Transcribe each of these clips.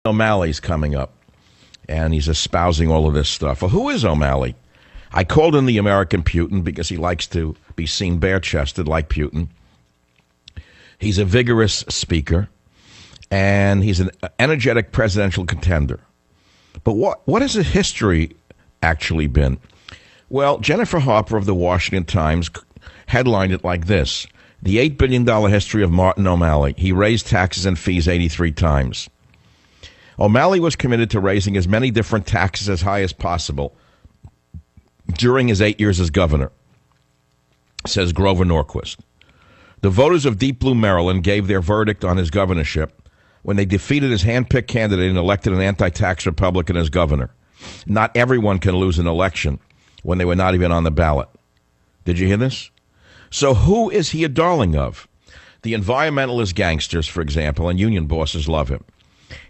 O'Malley's coming up, and he's espousing all of this stuff. Well, who is O'Malley? I called him the American Putin because he likes to be seen bare-chested like Putin. He's a vigorous speaker, and he's an energetic presidential contender. But what has his history actually been? Well, Jennifer Harper of the Washington Times headlined it like this: the $8 billion history of Martin O'Malley. He raised taxes and fees 83 times. O'Malley was committed to raising as many different taxes as high as possible during his 8 years as governor, says Grover Norquist. The voters of Deep Blue, Maryland gave their verdict on his governorship when they defeated his hand-picked candidate and elected an anti-tax Republican as governor. Not everyone can lose an election when they were not even on the ballot. Did you hear this? So who is he a darling of? The environmentalist gangsters, for example, and union bosses love him.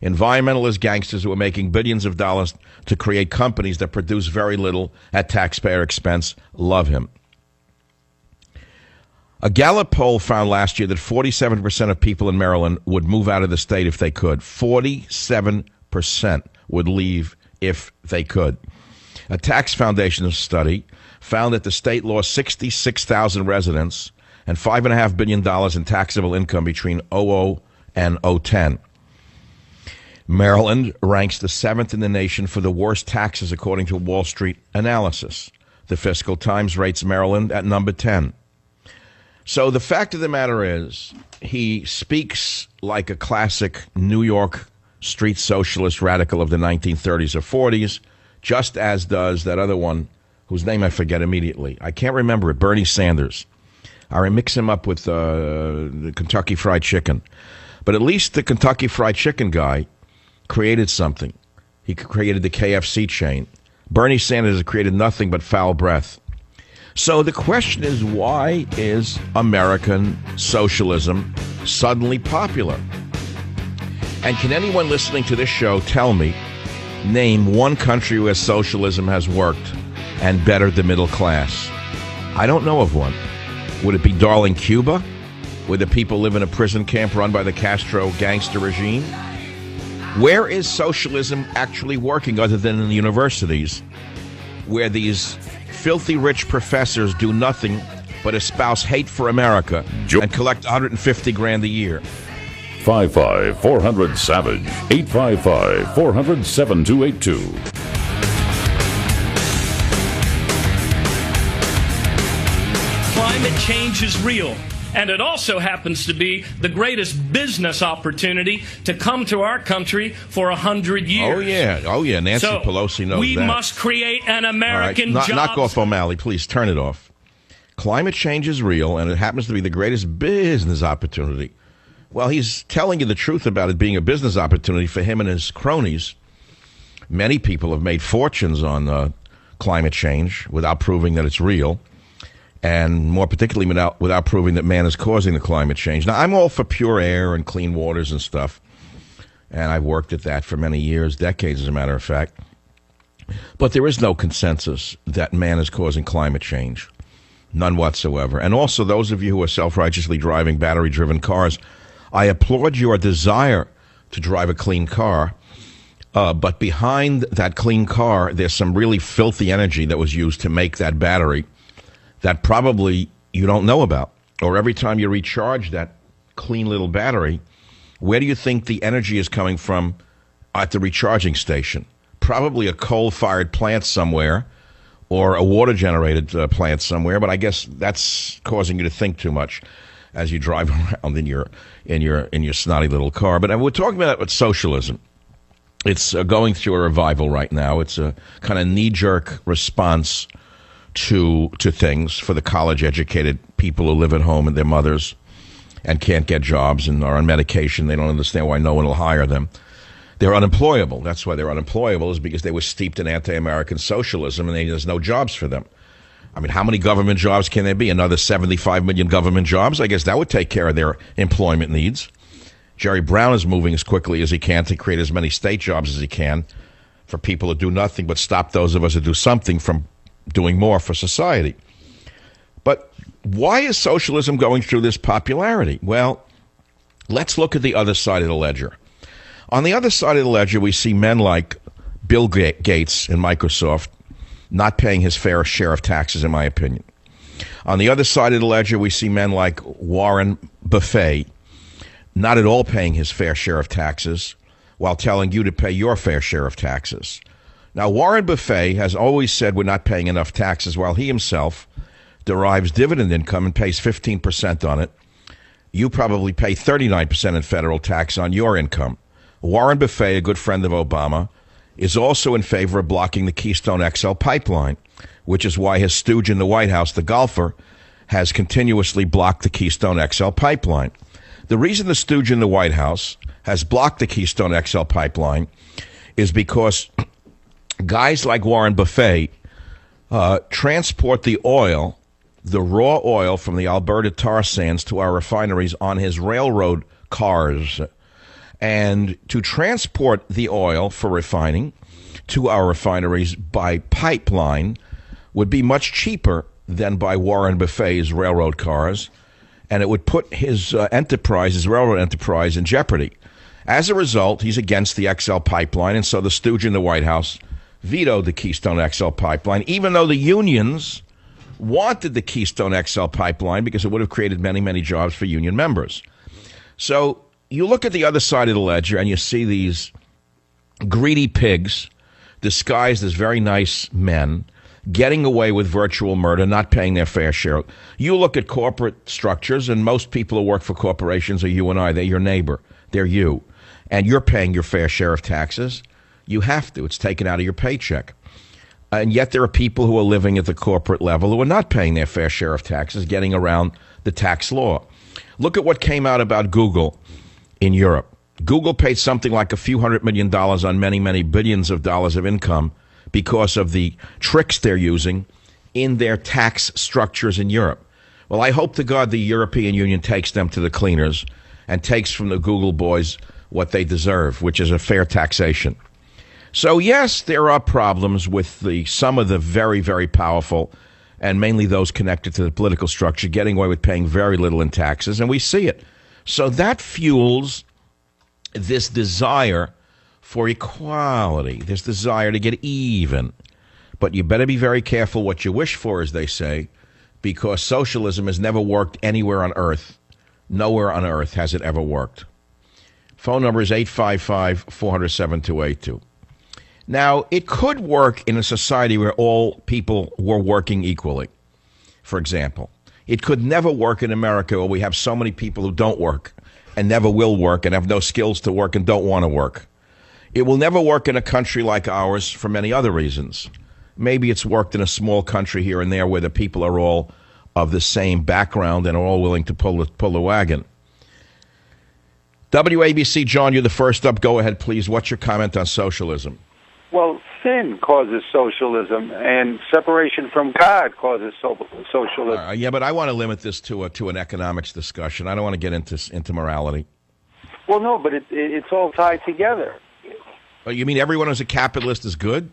Environmentalist gangsters who are making billions of dollars to create companies that produce very little at taxpayer expense love him. A Gallup poll found last year that 47% of people in Maryland would move out of the state if they could. 47% would leave if they could. A Tax Foundation study found that the state lost 66,000 residents and $5.5 billion in taxable income between 2000 and 2010. Maryland ranks the 7th in the nation for the worst taxes, according to Wall Street analysis. The Fiscal Times rates Maryland at number 10. So the fact of the matter is, he speaks like a classic New York street socialist radical of the 1930s or 40s, just as does that other one, whose name I forget immediately. I can't remember it, Bernie Sanders. I mix him up with the Kentucky Fried Chicken. But at least the Kentucky Fried Chicken guy created something. He created the KFC chain. Bernie Sanders has created nothing but foul breath. So the question is, why is American socialism suddenly popular? And can anyone listening to this show tell me, name one country where socialism has worked and bettered the middle class? I don't know of one. Would it be darling Cuba, where the people live in a prison camp run by the Castro gangster regime? Where is socialism actually working other than in the universities, where these filthy rich professors do nothing but espouse hate for America and collect $150,000 a year? 55-400-SAVAGE, 855-400-7282. Climate change is real. And it also happens to be the greatest business opportunity to come to our country for 100 years. Oh, yeah. Nancy Pelosi knows that. We must create an American job. jobs. Knock off O'Malley, please. Turn it off. Climate change is real, and it happens to be the greatest business opportunity. Well, he's telling you the truth about it being a business opportunity for him and his cronies. Many people have made fortunes on climate change without proving that it's real. And more particularly without proving that man is causing the climate change. Now, I'm all for pure air and clean waters and stuff, and I've worked at that for many years, decades, as a matter of fact. But there is no consensus that man is causing climate change, none whatsoever. And also, those of you who are self-righteously driving battery-driven cars, I applaud your desire to drive a clean car, but behind that clean car, there's some really filthy energy that was used to make that battery that probably you don't know about. Or every time you recharge that clean little battery, where do you think the energy is coming from at the recharging station? Probably a coal-fired plant somewhere or a water-generated plant somewhere, but I guess that's causing you to think too much as you drive around in your snotty little car. But we're talking about socialism. It's going through a revival right now. It's a kind of knee-jerk response to things for the college-educated people who live at home and their mothers and can't get jobs and are on medication. They don't understand why no one will hire them. They're unemployable. That's why they're unemployable, is because they were steeped in anti-American socialism and there's no jobs for them. I mean, how many government jobs can there be? Another 75 million government jobs? I guess that would take care of their employment needs. Jerry Brown is moving as quickly as he can to create as many state jobs as he can for people who do nothing but stop those of us who do something from doing more for society. But why is socialism going through this popularity? Well, let's look at the other side of the ledger. On the other side of the ledger, we see men like Bill Gates and Microsoft not paying his fair share of taxes, in my opinion. On the other side of the ledger, we see men like Warren Buffett not at all paying his fair share of taxes while telling you to pay your fair share of taxes. Now, Warren Buffett has always said we're not paying enough taxes while he himself derives dividend income and pays 15% on it. You probably pay 39% in federal tax on your income. Warren Buffett, a good friend of Obama, is also in favor of blocking the Keystone XL pipeline, which is why his stooge in the White House, the golfer, has continuously blocked the Keystone XL pipeline. The reason the stooge in the White House has blocked the Keystone XL pipeline is because guys like Warren Buffett transport the oil, the raw oil from the Alberta tar sands to our refineries on his railroad cars. And to transport the oil for refining to our refineries by pipeline would be much cheaper than by Warren Buffett's railroad cars, and it would put his enterprise, his railroad enterprise, in jeopardy. As a result, he's against the XL pipeline, and so the stooge in the White House vetoed the Keystone XL pipeline, even though the unions wanted the Keystone XL pipeline because it would have created many, many jobs for union members. So you look at the other side of the ledger and you see these greedy pigs disguised as very nice men getting away with virtual murder, not paying their fair share. You look at corporate structures, and most people who work for corporations are you and I. They're your neighbor. They're you. And you're paying your fair share of taxes. You have to. It's taken out of your paycheck. And yet there are people who are living at the corporate level who are not paying their fair share of taxes, getting around the tax law. Look at what came out about Google in Europe. Google paid something like a few $100 million on many, many billions of dollars of income because of the tricks they're using in their tax structures in Europe. Well, I hope to God the European Union takes them to the cleaners and takes from the Google boys what they deserve, which is a fair taxation. So, yes, there are problems with some of the very, very powerful, and mainly those connected to the political structure, getting away with paying very little in taxes, and we see it. So that fuels this desire for equality, this desire to get even. But you better be very careful what you wish for, as they say, because socialism has never worked anywhere on earth. Nowhere on earth has it ever worked. Phone number is 855-400-7282. Now, it could work in a society where all people were working equally, for example. It could never work in America where we have so many people who don't work and never will work and have no skills to work and don't want to work. It will never work in a country like ours for many other reasons. Maybe it's worked in a small country here and there where the people are all of the same background and are all willing to pull the wagon. WABC, John, you're the first up. Go ahead, please. What's your comment on socialism? Well, sin causes socialism, and separation from God causes socialism. Yeah, but I want to limit this to an economics discussion. I don't want to get into morality. Well, no, but it's all tied together. You mean everyone who's a capitalist is good,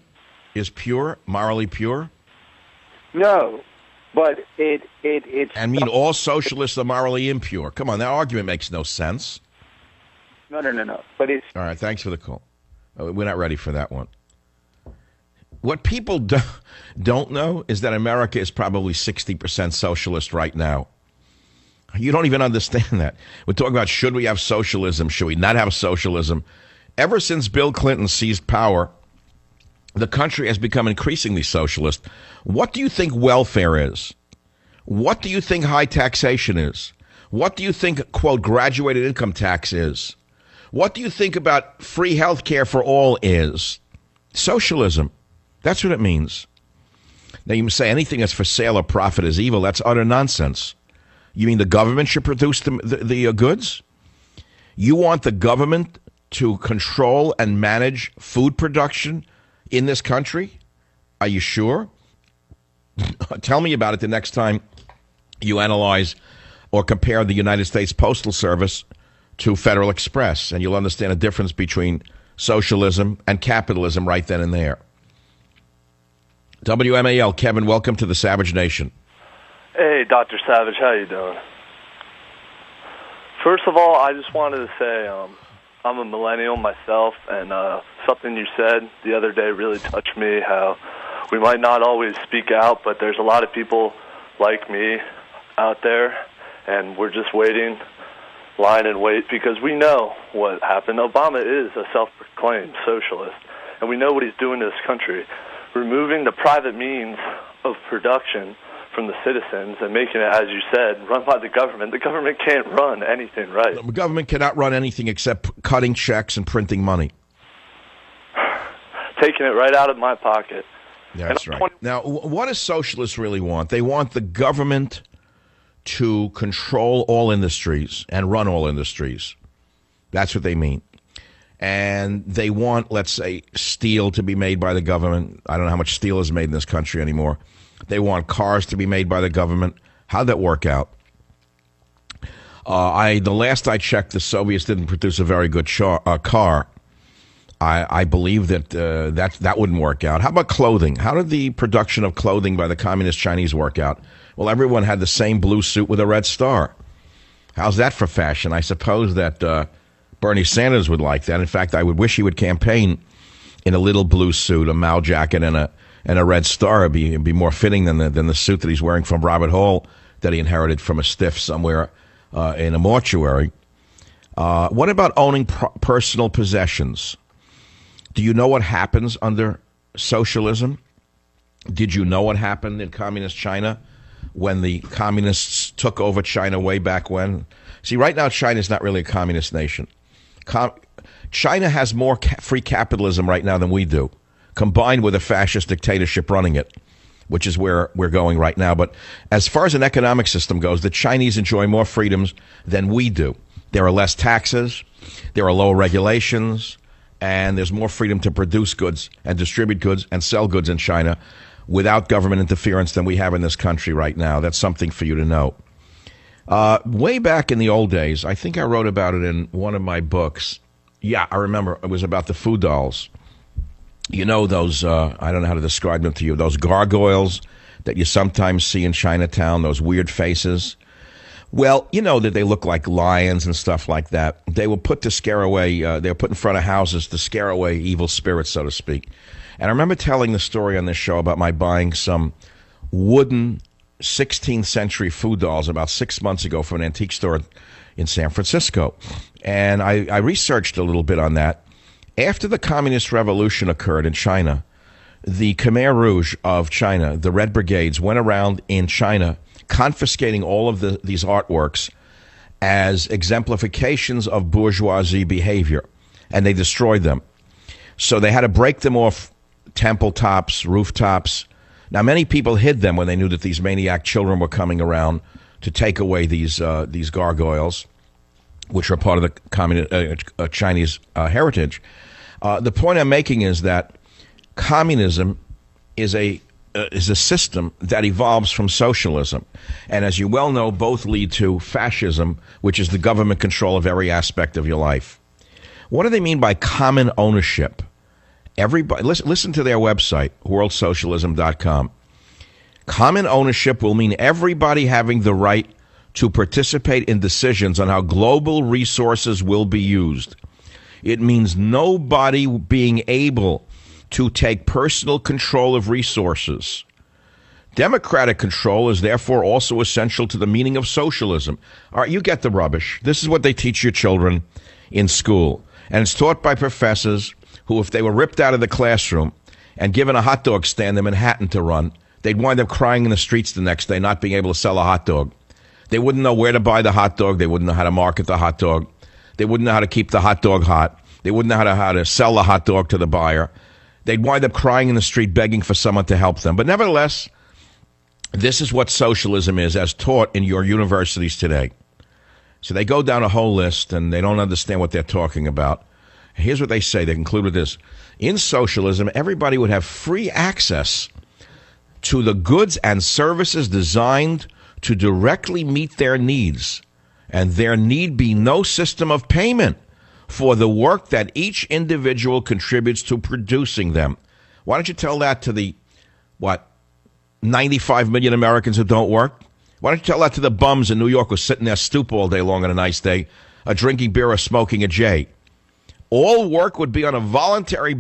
is pure, morally pure? No, but it's... And mean all socialists are morally impure. Come on, that argument makes no sense. No. But it's... All right, thanks for the call. We're not ready for that one. What people don't know is that America is probably 60% socialist right now. You don't even understand that. We're talking about should we have socialism, should we not have socialism. Ever since Bill Clinton seized power, the country has become increasingly socialist. What do you think welfare is? What do you think high taxation is? What do you think, quote, graduated income tax is? What do you think about free health care for all is? Socialism. That's what it means. Now, you can say anything that's for sale or profit is evil. That's utter nonsense. You mean the government should produce the goods? You want the government to control and manage food production in this country? Are you sure? Tell me about it the next time you analyze or compare the United States Postal Service to Federal Express, and you'll understand the difference between socialism and capitalism right then and there. WMAL, Kevin, welcome to the Savage Nation. Hey, Dr. Savage, how you doing? First of all, I just wanted to say I'm a millennial myself, and something you said the other day really touched me, how we might not always speak out, but there's a lot of people like me out there, and we're just waiting, line and wait, because we know what happened. Obama is a self-proclaimed socialist, and we know what he's doing to this country, removing the private means of production from the citizens and making it, as you said, run by the government. The government can't run anything, right? The government cannot run anything except cutting checks and printing money. Taking it right out of my pocket. That's right. Now, what do socialists really want? They want the government to control all industries and run all industries. That's what they mean. And they want, let's say, steel to be made by the government. I don't know how much steel is made in this country anymore. They want cars to be made by the government. How'd that work out? The last I checked, the Soviets didn't produce a very good car. I believe that that wouldn't work out. How about clothing? How did the production of clothing by the Communist Chinese work out? Well, everyone had the same blue suit with a red star. How's that for fashion? I suppose that Bernie Sanders would like that. In fact, I would wish he would campaign in a little blue suit, a Mao jacket, and a red star. It'd be more fitting than the suit that he's wearing from Robert Hall that he inherited from a stiff somewhere in a mortuary. What about owning personal possessions? Do you know what happens under socialism? Did you know what happened in communist China when the communists took over China way back when? See, right now China is not really a communist nation. China has more free capitalism right now than we do, combined with a fascist dictatorship running it, which is where we're going right now. But as far as an economic system goes, the Chinese enjoy more freedoms than we do. There are less taxes, there are lower regulations, and there's more freedom to produce goods and distribute goods and sell goods in China without government interference than we have in this country right now. That's something for you to know. Way back in the old days, I think I wrote about it in one of my books. Yeah, I remember. It was about the food dolls. You know those, I don't know how to describe them to you, those gargoyles that you sometimes see in Chinatown, those weird faces. Well, you know that they look like lions and stuff like that. They were put to scare away, they were put in front of houses to scare away evil spirits, so to speak. And I remember telling the story on this show about my buying some wooden 16th century food dolls about 6 months ago from an antique store in San Francisco. And I researched a little bit on that. After the Communist Revolution occurred in China, the Khmer Rouge of China, the Red Brigades, went around in China confiscating all of these artworks as exemplifications of bourgeoisie behavior, and they destroyed them. So they had to break them off temple tops, rooftops. Now, many people hid them when they knew that these maniac children were coming around to take away these gargoyles, which are part of the Chinese heritage. The point I'm making is that communism is a system that evolves from socialism. And as you well know, both lead to fascism, which is the government control of every aspect of your life. What do they mean by common ownership? Everybody, listen to their website, worldsocialism.com. Common ownership will mean everybody having the right to participate in decisions on how global resources will be used. It means nobody being able to take personal control of resources. Democratic control is therefore also essential to the meaning of socialism. All right, you get the rubbish. This is what they teach your children in school. And it's taught by professors who, if they were ripped out of the classroom and given a hot dog stand in Manhattan to run, they'd wind up crying in the streets the next day, not being able to sell a hot dog. They wouldn't know where to buy the hot dog. They wouldn't know how to market the hot dog. They wouldn't know how to keep the hot dog hot. They wouldn't know how to sell the hot dog to the buyer. They'd wind up crying in the street, begging for someone to help them. But nevertheless, this is what socialism is as taught in your universities today. So they go down a whole list, and they don't understand what they're talking about. Here's what they say. They conclude with this. In socialism, everybody would have free access to the goods and services designed to directly meet their needs, and there need be no system of payment for the work that each individual contributes to producing them. Why don't you tell that to the, 95 million Americans who don't work? Why don't you tell that to the bums in New York who sit in their stoop all day long on a nice day, drinking beer or smoking a J? All work would be on a voluntary